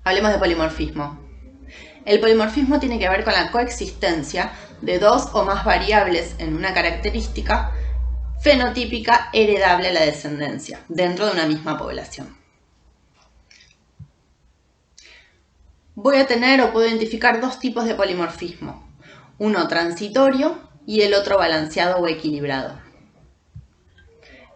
Hablemos de polimorfismo. El polimorfismo tiene que ver con la coexistencia de dos o más variables en una característica fenotípica heredable a la descendencia dentro de una misma población. Voy a tener o puedo identificar dos tipos de polimorfismo, uno transitorio y el otro balanceado o equilibrado.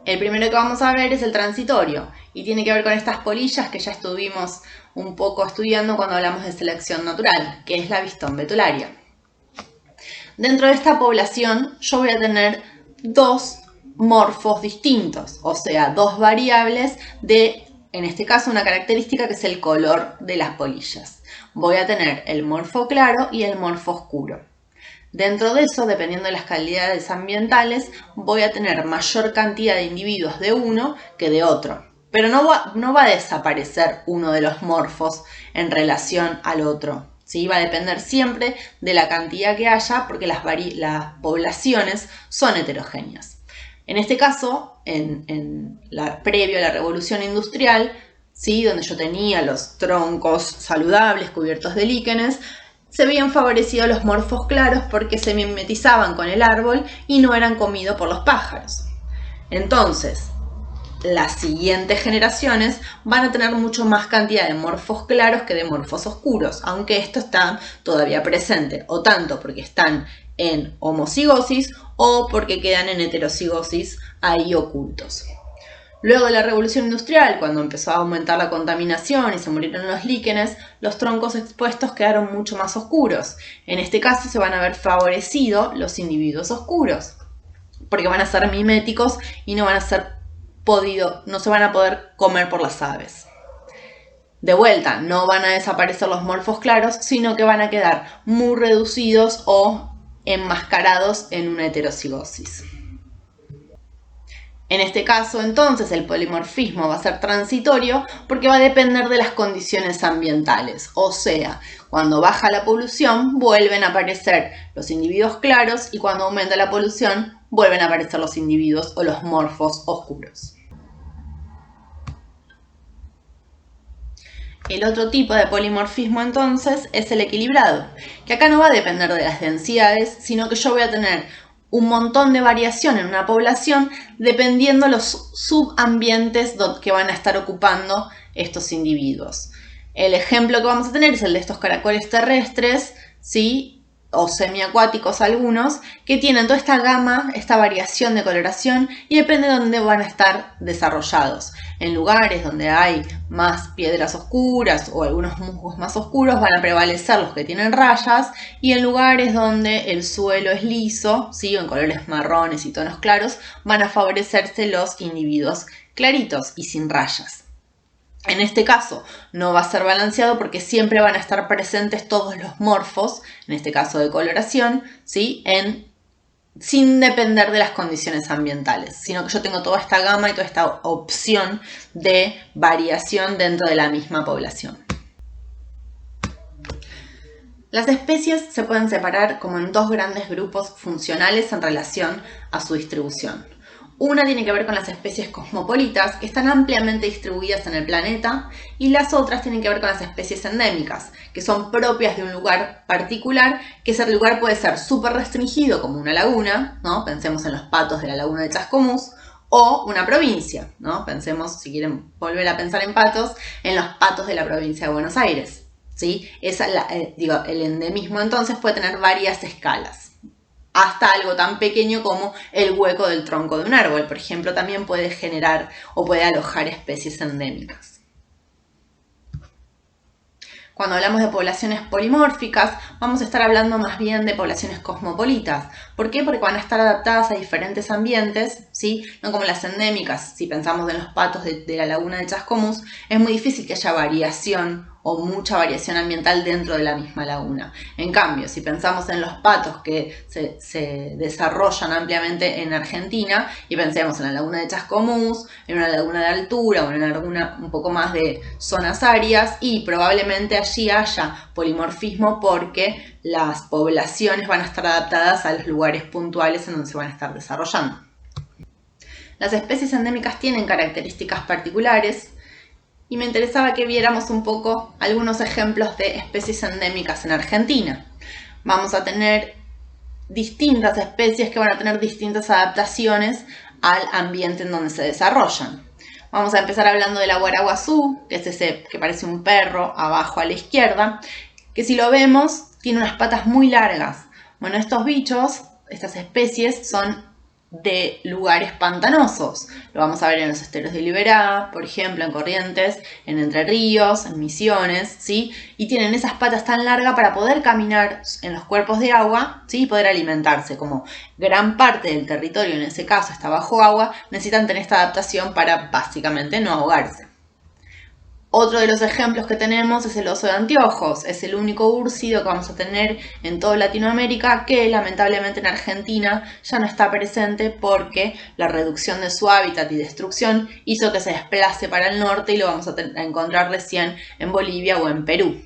El primero que vamos a ver es el transitorio y tiene que ver con estas polillas que ya estuvimos un poco estudiando cuando hablamos de selección natural, que es la Viston betularia. Dentro de esta población yo voy a tener dos morfos distintos, o sea, dos variables de, en este caso, una característica que es el color de las polillas. Voy a tener el morfo claro y el morfo oscuro. Dentro de eso, dependiendo de las calidades ambientales, voy a tener mayor cantidad de individuos de uno que de otro. Pero no va a desaparecer uno de los morfos en relación al otro. ¿Sí? Va a depender siempre de la cantidad que haya porque las poblaciones son heterogéneas. En este caso, previo a la revolución industrial, ¿sí? Donde yo tenía los troncos saludables cubiertos de líquenes, se veían favorecidos los morfos claros porque se mimetizaban con el árbol y no eran comidos por los pájaros. Entonces, las siguientes generaciones van a tener mucho más cantidad de morfos claros que de morfos oscuros, aunque esto está todavía presente, o tanto porque están en homocigosis o porque quedan en heterocigosis ahí ocultos. Luego de la revolución industrial, cuando empezó a aumentar la contaminación y se murieron los líquenes, los troncos expuestos quedaron mucho más oscuros. En este caso se van a ver favorecidos los individuos oscuros, porque van a ser miméticos y no se van a poder comer por las aves. De vuelta, no van a desaparecer los morfos claros, sino que van a quedar muy reducidos o enmascarados en una heterocigosis. En este caso, entonces, el polimorfismo va a ser transitorio porque va a depender de las condiciones ambientales. O sea, cuando baja la polución, vuelven a aparecer los individuos claros y cuando aumenta la polución, vuelven a aparecer los individuos o los morfos oscuros. El otro tipo de polimorfismo, entonces, es el equilibrado, que acá no va a depender de las densidades, sino que yo voy a tener un montón de variación en una población dependiendo de los subambientes que van a estar ocupando estos individuos. El ejemplo que vamos a tener es el de estos caracoles terrestres, ¿sí? O semiacuáticos algunos, que tienen toda esta gama, esta variación de coloración y depende de dónde van a estar desarrollados. En lugares donde hay más piedras oscuras o algunos musgos más oscuros van a prevalecer los que tienen rayas y en lugares donde el suelo es liso, ¿sí? O en colores marrones y tonos claros, van a favorecerse los individuos claritos y sin rayas. En este caso no va a ser balanceado porque siempre van a estar presentes todos los morfos, en este caso de coloración, ¿sí? Sin depender de las condiciones ambientales, sino que yo tengo toda esta gama y toda esta opción de variación dentro de la misma población. Las especies se pueden separar como en dos grandes grupos funcionales en relación a su distribución. Una tiene que ver con las especies cosmopolitas, que están ampliamente distribuidas en el planeta, y las otras tienen que ver con las especies endémicas, que son propias de un lugar particular, que ese lugar puede ser súper restringido, como una laguna, ¿no? Pensemos en los patos de la laguna de Chascomús, o una provincia, ¿no? Pensemos, si quieren volver a pensar en patos, en los patos de la provincia de Buenos Aires, ¿sí? El endemismo entonces puede tener varias escalas. Hasta algo tan pequeño como el hueco del tronco de un árbol, por ejemplo, también puede generar o puede alojar especies endémicas. Cuando hablamos de poblaciones polimórficas, vamos a estar hablando más bien de poblaciones cosmopolitas. ¿Por qué? Porque van a estar adaptadas a diferentes ambientes, ¿sí? No como las endémicas. Si pensamos en los patos de la laguna de Chascomús, es muy difícil que haya variación o mucha variación ambiental dentro de la misma laguna. En cambio, si pensamos en los patos que se desarrollan ampliamente en Argentina y pensemos en la laguna de Chascomús, en una laguna de altura o en una laguna un poco más de zonas áridas, y probablemente allí haya polimorfismo porque las poblaciones van a estar adaptadas a los lugares puntuales en donde se van a estar desarrollando. Las especies endémicas tienen características particulares y me interesaba que viéramos un poco algunos ejemplos de especies endémicas en Argentina. Vamos a tener distintas especies que van a tener distintas adaptaciones al ambiente en donde se desarrollan. Vamos a empezar hablando de la guaraguazú, que es ese que parece un perro abajo a la izquierda, que si lo vemos tiene unas patas muy largas. Bueno, estos bichos, estas especies son de lugares pantanosos. Lo vamos a ver en los esteros de Liberá, por ejemplo, en Corrientes, en Entre Ríos, en Misiones, ¿sí? Y tienen esas patas tan largas para poder caminar en los cuerpos de agua, ¿sí? Y poder alimentarse. Como gran parte del territorio, en ese caso, está bajo agua, necesitan tener esta adaptación para básicamente no ahogarse. Otro de los ejemplos que tenemos es el oso de anteojos. Es el único úrcido que vamos a tener en toda Latinoamérica que lamentablemente en Argentina ya no está presente porque la reducción de su hábitat y destrucción hizo que se desplace para el norte y lo vamos a encontrar recién en Bolivia o en Perú.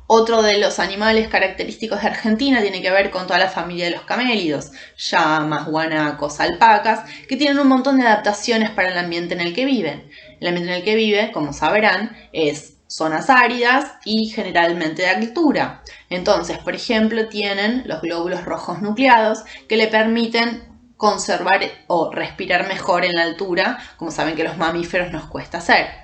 Otro de los animales característicos de Argentina tiene que ver con toda la familia de los camélidos, llamas, guanacos, alpacas, que tienen un montón de adaptaciones para el ambiente en el que viven. El ambiente en el que vive, como sabrán, es zonas áridas y generalmente de altura. Entonces, por ejemplo, tienen los glóbulos rojos nucleados que le permiten conservar o respirar mejor en la altura, como saben que los mamíferos nos cuesta hacer.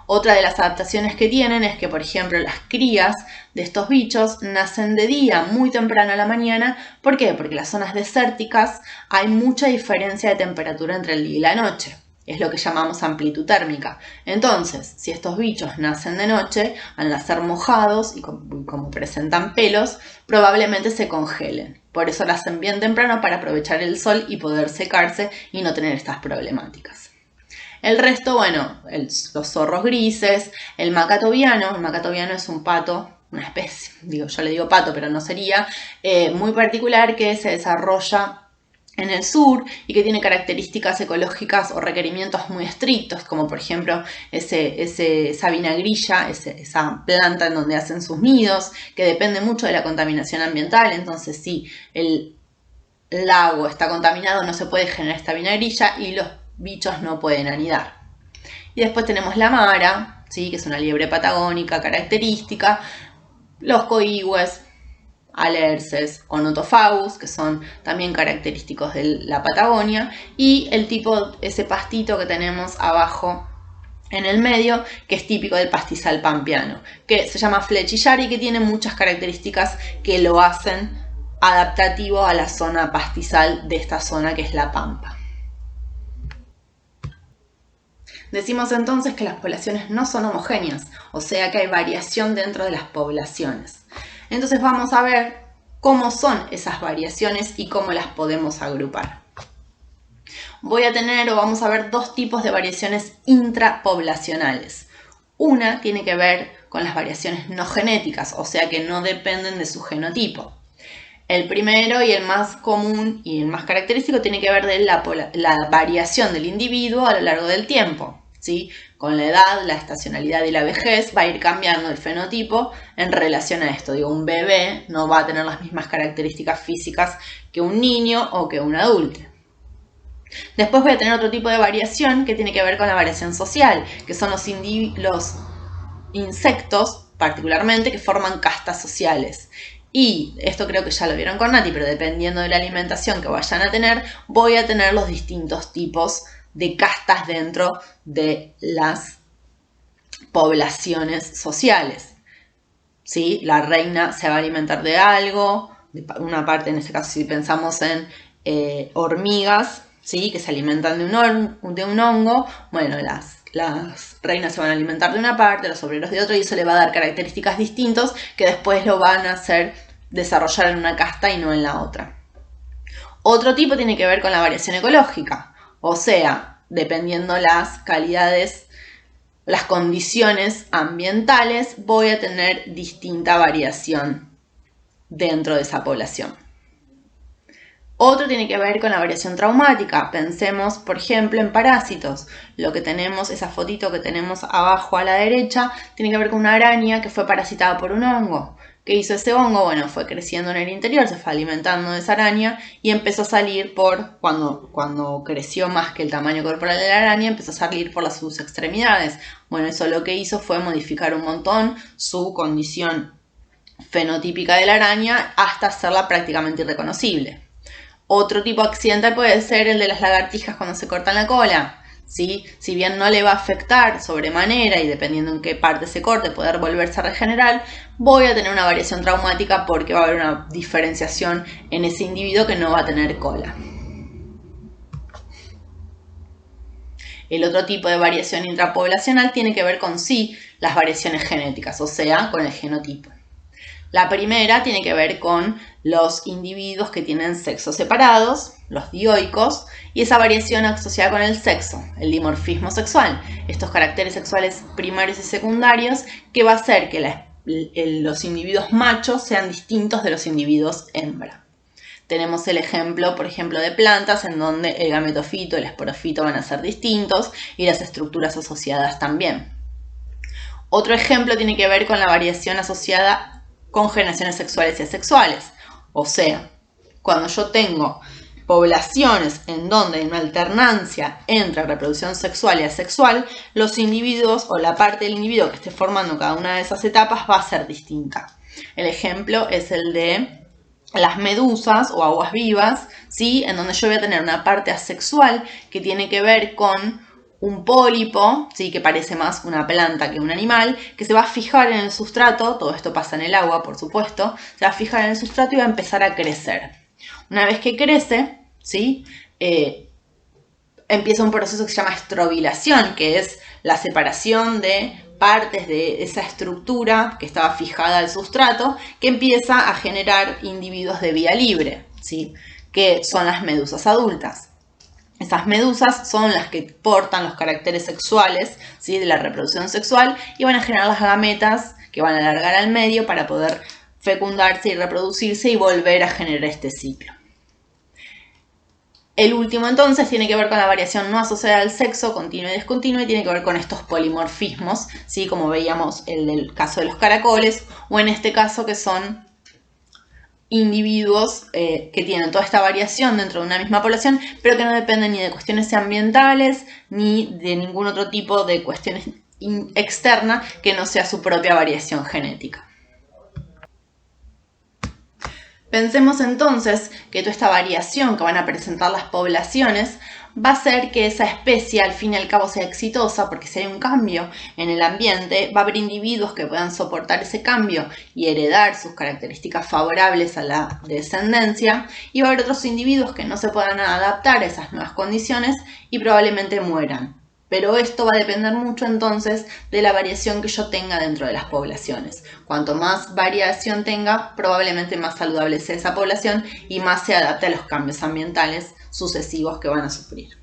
Otra de las adaptaciones que tienen es que, por ejemplo, las crías de estos bichos nacen de día, muy temprano a la mañana. ¿Por qué? Porque en las zonas desérticas hay mucha diferencia de temperatura entre el día y la noche. Es lo que llamamos amplitud térmica. Entonces, si estos bichos nacen de noche, al nacer mojados y como presentan pelos, probablemente se congelen. Por eso nacen bien temprano para aprovechar el sol y poder secarse y no tener estas problemáticas. El resto, bueno, los zorros grises, el macatoviano es un pato, una especie, yo le digo pato, pero no sería, muy particular que se desarrolla en el sur y que tiene características ecológicas o requerimientos muy estrictos, como por ejemplo esa vinagrilla, esa planta en donde hacen sus nidos, que depende mucho de la contaminación ambiental. Entonces, si el lago está contaminado, no se puede generar esta vinagrilla y los bichos no pueden anidar. Y después tenemos la mara, ¿sí? Que es una liebre patagónica característica, los coigües, alerces o notofagus, que son también característicos de la Patagonia, y el tipo, ese pastito que tenemos abajo en el medio, que es típico del pastizal pampeano, que se llama flechillar y que tiene muchas características que lo hacen adaptativo a la zona pastizal de esta zona que es la pampa. Decimos entonces que las poblaciones no son homogéneas, o sea que hay variación dentro de las poblaciones. Entonces vamos a ver cómo son esas variaciones y cómo las podemos agrupar. Vamos a ver dos tipos de variaciones intrapoblacionales. Una tiene que ver con las variaciones no genéticas, o sea que no dependen de su genotipo. El primero y el más común y el más característico tiene que ver de la variación del individuo a lo largo del tiempo. ¿Sí? Con la edad, la estacionalidad y la vejez va a ir cambiando el fenotipo en relación a esto. Un bebé no va a tener las mismas características físicas que un niño o que un adulto. Después voy a tener otro tipo de variación que tiene que ver con la variación social, que son los insectos particularmente que forman castas sociales. Y esto creo que ya lo vieron con Nati, pero dependiendo de la alimentación que vayan a tener, voy a tener los distintos tipos de castas dentro de las poblaciones sociales. ¿Sí? La reina se va a alimentar de algo, de una parte, en este caso si pensamos en hormigas, ¿sí? Que se alimentan de un hongo, bueno, las reinas se van a alimentar de una parte, los obreros de otra, y eso le va a dar características distintas que después lo van a hacer desarrollar en una casta y no en la otra. Otro tipo tiene que ver con la variación ecológica. O sea, dependiendo las calidades, las condiciones ambientales, voy a tener distinta variación dentro de esa población. Otro tiene que ver con la variación traumática. Pensemos, por ejemplo, en parásitos. Lo que tenemos, esa fotito que tenemos abajo a la derecha, tiene que ver con una araña que fue parasitada por un hongo. ¿Qué hizo ese hongo? Bueno, fue creciendo en el interior, se fue alimentando de esa araña y empezó a salir cuando creció más que el tamaño corporal de la araña, empezó a salir por sus extremidades. Bueno, eso lo que hizo fue modificar un montón su condición fenotípica de la araña hasta hacerla prácticamente irreconocible. Otro tipo accidental puede ser el de las lagartijas cuando se cortan la cola. ¿Sí? Si bien no le va a afectar sobremanera y dependiendo en qué parte se corte poder volverse a regenerar, voy a tener una variación traumática porque va a haber una diferenciación en ese individuo que no va a tener cola. El otro tipo de variación intrapoblacional tiene que ver con las variaciones genéticas, o sea, con el genotipo. La primera tiene que ver con los individuos que tienen sexos separados, los dioicos, y esa variación asociada con el sexo, el dimorfismo sexual, estos caracteres sexuales primarios y secundarios que va a hacer que los individuos machos sean distintos de los individuos hembra. Tenemos el ejemplo, por ejemplo, de plantas en donde el gametofito y el esporofito van a ser distintos y las estructuras asociadas también. Otro ejemplo tiene que ver con la variación asociada con generaciones sexuales y asexuales. O sea, cuando yo tengo poblaciones en donde hay una alternancia entre reproducción sexual y asexual, los individuos o la parte del individuo que esté formando cada una de esas etapas va a ser distinta. El ejemplo es el de las medusas o aguas vivas, ¿sí? En donde yo voy a tener una parte asexual que tiene que ver con un pólipo, ¿sí? Que parece más una planta que un animal, que se va a fijar en el sustrato, todo esto pasa en el agua, por supuesto, se va a fijar en el sustrato y va a empezar a crecer. Una vez que crece, ¿sí? Empieza un proceso que se llama estrobilación, que es la separación de partes de esa estructura que estaba fijada al sustrato, que empieza a generar individuos de vía libre, ¿sí? Que son las medusas adultas. Esas medusas son las que portan los caracteres sexuales, ¿sí? De la reproducción sexual y van a generar las gametas que van a alargar al medio para poder fecundarse y reproducirse y volver a generar este ciclo. El último entonces tiene que ver con la variación no asociada al sexo, continua y discontinua, y tiene que ver con estos polimorfismos, ¿sí? Como veíamos el del caso de los caracoles, o en este caso que son individuos que tienen toda esta variación dentro de una misma población, pero que no dependen ni de cuestiones ambientales ni de ningún otro tipo de cuestiones externas que no sea su propia variación genética. Pensemos entonces que toda esta variación que van a presentar las poblaciones va a hacer que esa especie al fin y al cabo sea exitosa, porque si hay un cambio en el ambiente va a haber individuos que puedan soportar ese cambio y heredar sus características favorables a la descendencia, y va a haber otros individuos que no se puedan adaptar a esas nuevas condiciones y probablemente mueran. Pero esto va a depender mucho entonces de la variación que yo tenga dentro de las poblaciones. Cuanto más variación tenga, probablemente más saludable sea esa población y más se adapte a los cambios ambientales sucesivos que van a sufrir.